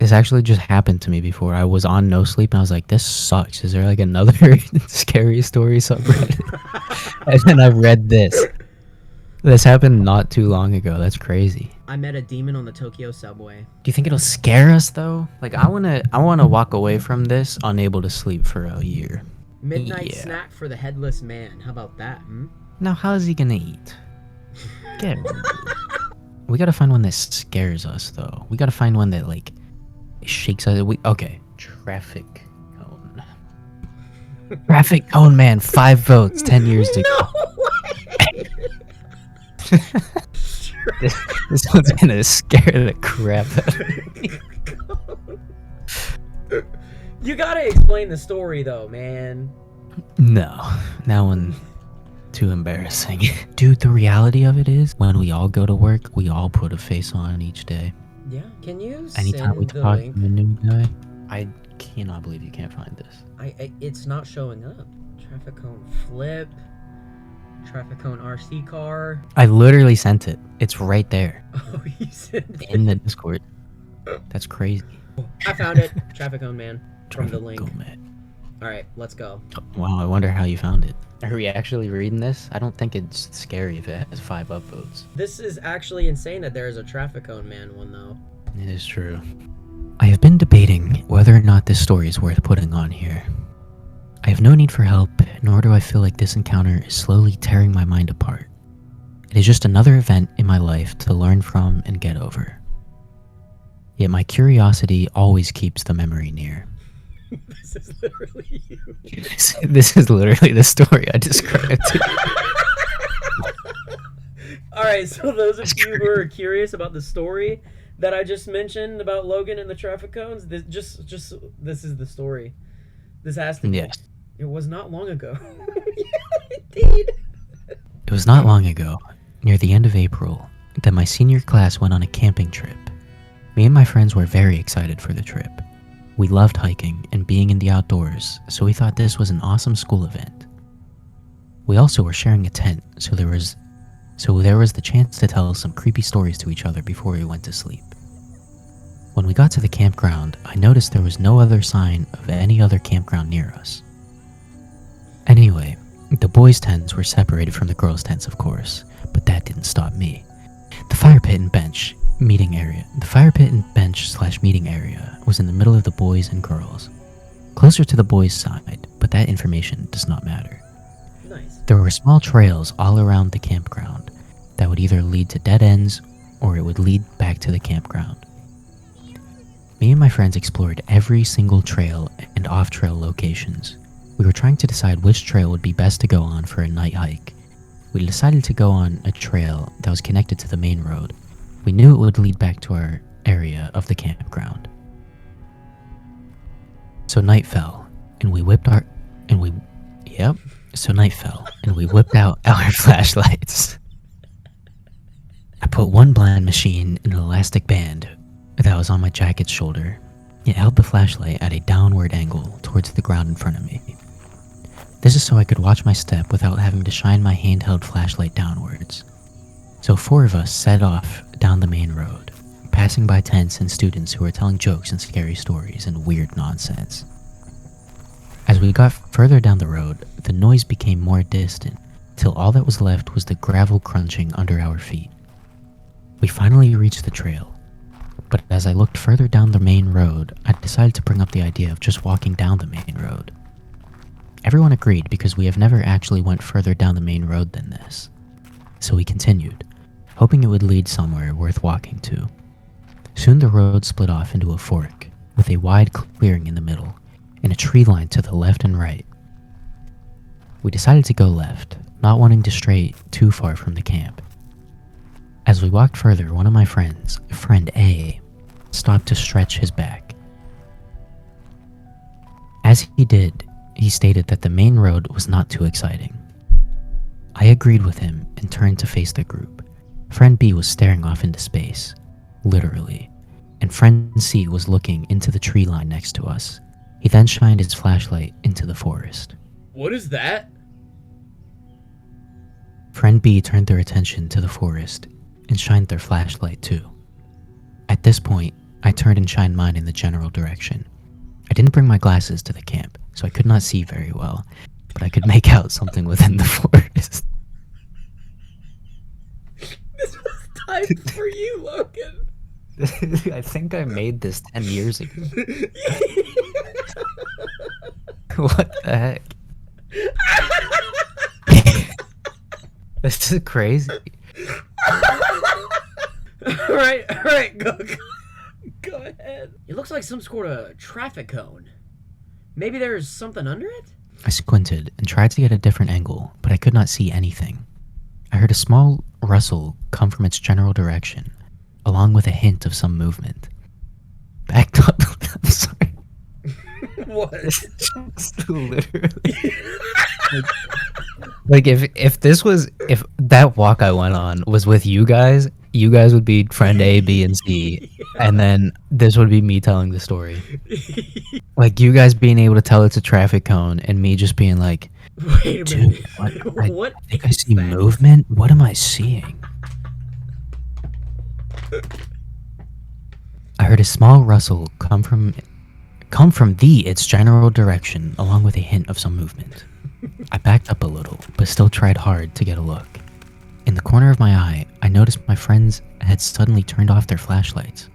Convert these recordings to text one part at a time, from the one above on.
This actually just happened to me before. I was on No Sleep and I was like, this sucks. Is there like another scary story subreddit? And then I read this. This happened not too long ago. That's crazy. I met a demon on the Tokyo subway. Do you think it'll scare us though? Like I wanna walk away from this unable to sleep for a year. Midnight Yeah. snack for the headless man. How about that? Now how is he gonna eat? Get it. We gotta find one that scares us though. We gotta find one that like shakes us. Okay. Traffic cone. Traffic cone man, 5 votes, 10 years to go. This one's gonna scare the crap out of me. You gotta explain the story though, man. No, that one too embarrassing. Dude, the reality of it is when we all go to work, we all put a face on each day. Yeah, can you Anytime we send the talk to link? a new guy, I cannot believe you can't find this. It's not showing up. Traffic cone flip. Traffic cone RC car. I literally sent it. It's right there Oh, you sent it. in the Discord. That's crazy. I found it. Traffic cone man. From the Traffic link. cone man. Alright, let's go. Wow, I wonder how you found it. Are we actually reading this? I don't think it's scary if it has 5 upvotes. This is actually insane that there is a traffic cone man one though. It is true. I have been debating whether or not this story is worth putting on here. I have no need for help, nor do I feel like this encounter is slowly tearing my mind apart. It is just another event in my life to learn from and get over. Yet my curiosity always keeps the memory near. This is literally you. This is literally the story I described. Alright, so those of you who are curious about the story that I just mentioned about Logan and the traffic cones, this is the story. This has to be. Yes. It was not long ago. Yeah, indeed. It was not long ago, near the end of April, that my senior class went on a camping trip. Me and my friends were very excited for the trip. We loved hiking and being in the outdoors, so we thought this was an awesome school event. We also were sharing a tent, so there was the chance to tell some creepy stories to each other before we went to sleep. When we got to the campground, I noticed there was no other sign of any other campground near us. Anyway, the boys' tents were separated from the girls' tents, of course, but that didn't stop me. The fire pit and bench meeting area was in the middle of the boys and girls, closer to the boys' side, but that information does not matter. Nice. There were small trails all around the campground that would either lead to dead ends or it would lead back to the campground. Me and my friends explored every single trail and off-trail locations. We were trying to decide which trail would be best to go on for a night hike. We decided to go on a trail that was connected to the main road. We knew it would lead back to our area of the campground. So night fell, and we whipped out our flashlights. I put one blind machine in an elastic band that was on my jacket's shoulder. It held the flashlight at a downward angle towards the ground in front of me. This is so I could watch my step without having to shine my handheld flashlight downwards. So 4 of us set off down the main road, passing by tents and students who were telling jokes and scary stories and weird nonsense. As we got further down the road, the noise became more distant, till all that was left was the gravel crunching under our feet. We finally reached the trail, but as I looked further down the main road, I decided to bring up the idea of just walking down the main road. Everyone agreed because we have never actually went further down the main road than this. So we continued, hoping it would lead somewhere worth walking to. Soon the road split off into a fork, with a wide clearing in the middle, and a tree line to the left and right. We decided to go left, not wanting to stray too far from the camp. As we walked further, one of my friends, friend A, stopped to stretch his back. As he did, he stated that the main road was not too exciting. I agreed with him and turned to face the group. Friend B was staring off into space, literally, and friend C was looking into the tree line next to us. He then shined his flashlight into the forest. What is that? Friend B turned their attention to the forest and shined their flashlight too. At this point, I turned and shined mine in the general direction. I didn't bring my glasses to the camp, so I could not see very well, but I could make out something within the forest. This was typed for you, Logan. I think I made this 10 years ago. What the heck? This is crazy. All right, go ahead. It looks like some sort of traffic cone. Maybe there's something under it? I squinted and tried to get a different angle, but I could not see anything. I heard a small rustle come from its general direction, along with a hint of some movement. Backed up. I'm sorry. What? Just literally. Like if that walk I went on was with you guys would be friend A, B, and C, and then this would be me telling the story. Like you guys being able to tell it's a traffic cone, and me just being like, Wait a dude, minute. what? I think I see movement. What am I seeing? I heard a small rustle come from its general direction, along with a hint of some movement. I backed up a little, but still tried hard to get a look. In the corner of my eye, I noticed my friends had suddenly turned off their flashlights.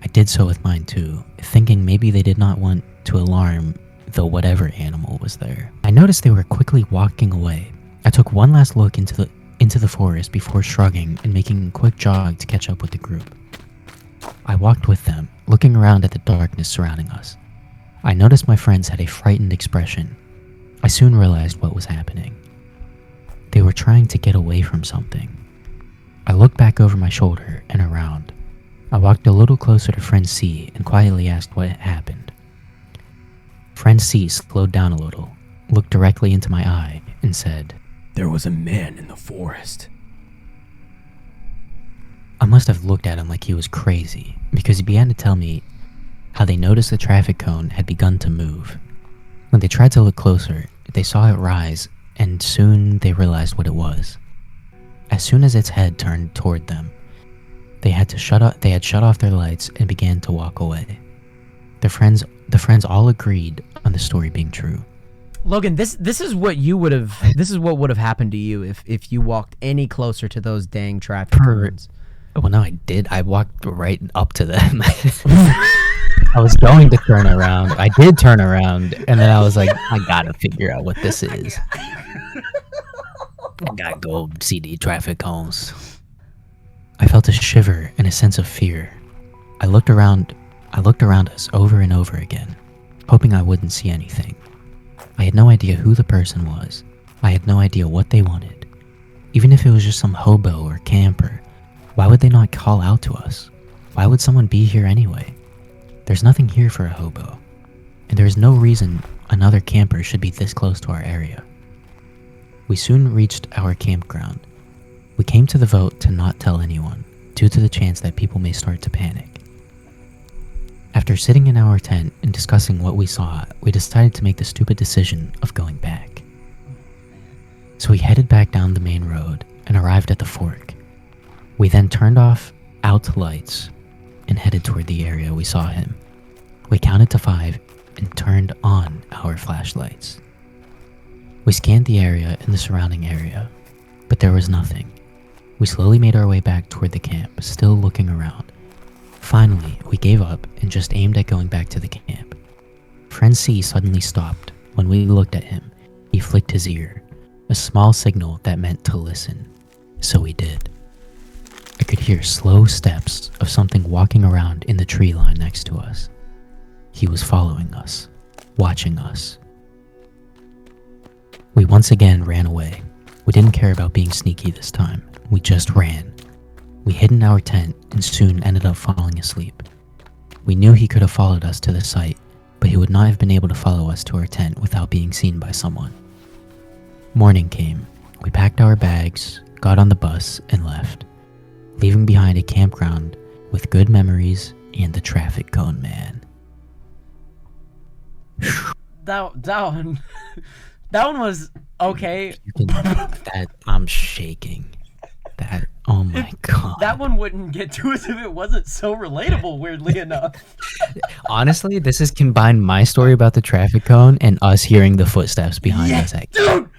I did so with mine too, thinking maybe they did not want to alarm the whatever animal was there. I noticed they were quickly walking away. I took one last look into the forest before shrugging and making a quick jog to catch up with the group. I walked with them, looking around at the darkness surrounding us. I noticed my friends had a frightened expression. I soon realized what was happening. They were trying to get away from something. I looked back over my shoulder and around. I walked a little closer to friend C and quietly asked what had happened. Friend C slowed down a little, looked directly into my eye, and said, "There was a man in the forest." I must have looked at him like he was crazy, because he began to tell me how they noticed the traffic cone had begun to move. When they tried to look closer, they saw it rise, and soon they realized what it was. As soon as its head turned toward them, they had shut off their lights and began to walk away. The friends all agreed on the story being true. Logan, this is what would have happened to you if you walked any closer to those dang traffic cones. Well, no, I did. I walked right up to them. I was going to turn around. I did turn around, and then I was like, I gotta figure out what this is. I gotta go see the traffic cones. I felt a shiver and a sense of fear. I looked around us over and over again, hoping I wouldn't see anything. I had no idea who the person was. I had no idea what they wanted. Even if it was just some hobo or camper, why would they not call out to us? Why would someone be here anyway? There's nothing here for a hobo, and there is no reason another camper should be this close to our area. We soon reached our campground. We came to the vote to not tell anyone, due to the chance that people may start to panic. After sitting in our tent and discussing what we saw, we decided to make the stupid decision of going back. So we headed back down the main road and arrived at the fork. We then turned off out lights and headed toward the area we saw him. We counted to 5 and turned on our flashlights. We scanned the area and the surrounding area, but there was nothing. We slowly made our way back toward the camp, still looking around. Finally, we gave up and just aimed at going back to the camp. Friend C suddenly stopped. When we looked at him, he flicked his ear, a small signal that meant to listen. So we did. I could hear slow steps of something walking around in the tree line next to us. He was following us, watching us. We once again ran away. We didn't care about being sneaky this time. We just ran. We hid in our tent and soon ended up falling asleep. We knew he could have followed us to the site, but he would not have been able to follow us to our tent without being seen by someone. Morning came. We packed our bags, got on the bus, and left, leaving behind a campground with good memories and the traffic cone man. That one was okay. That I'm shaking. That Oh my god. That one wouldn't get to us if it wasn't so relatable, weirdly enough. Honestly, this has combined my story about the traffic cone and us hearing the footsteps behind us. Dude!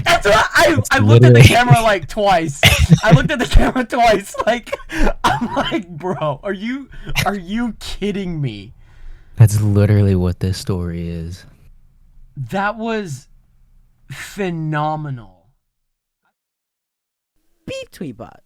That's what I looked at the literally- camera like twice. I looked at the camera twice. Like, I'm like, bro, are you kidding me? That's literally what this story is. That was phenomenal. BepTweBot.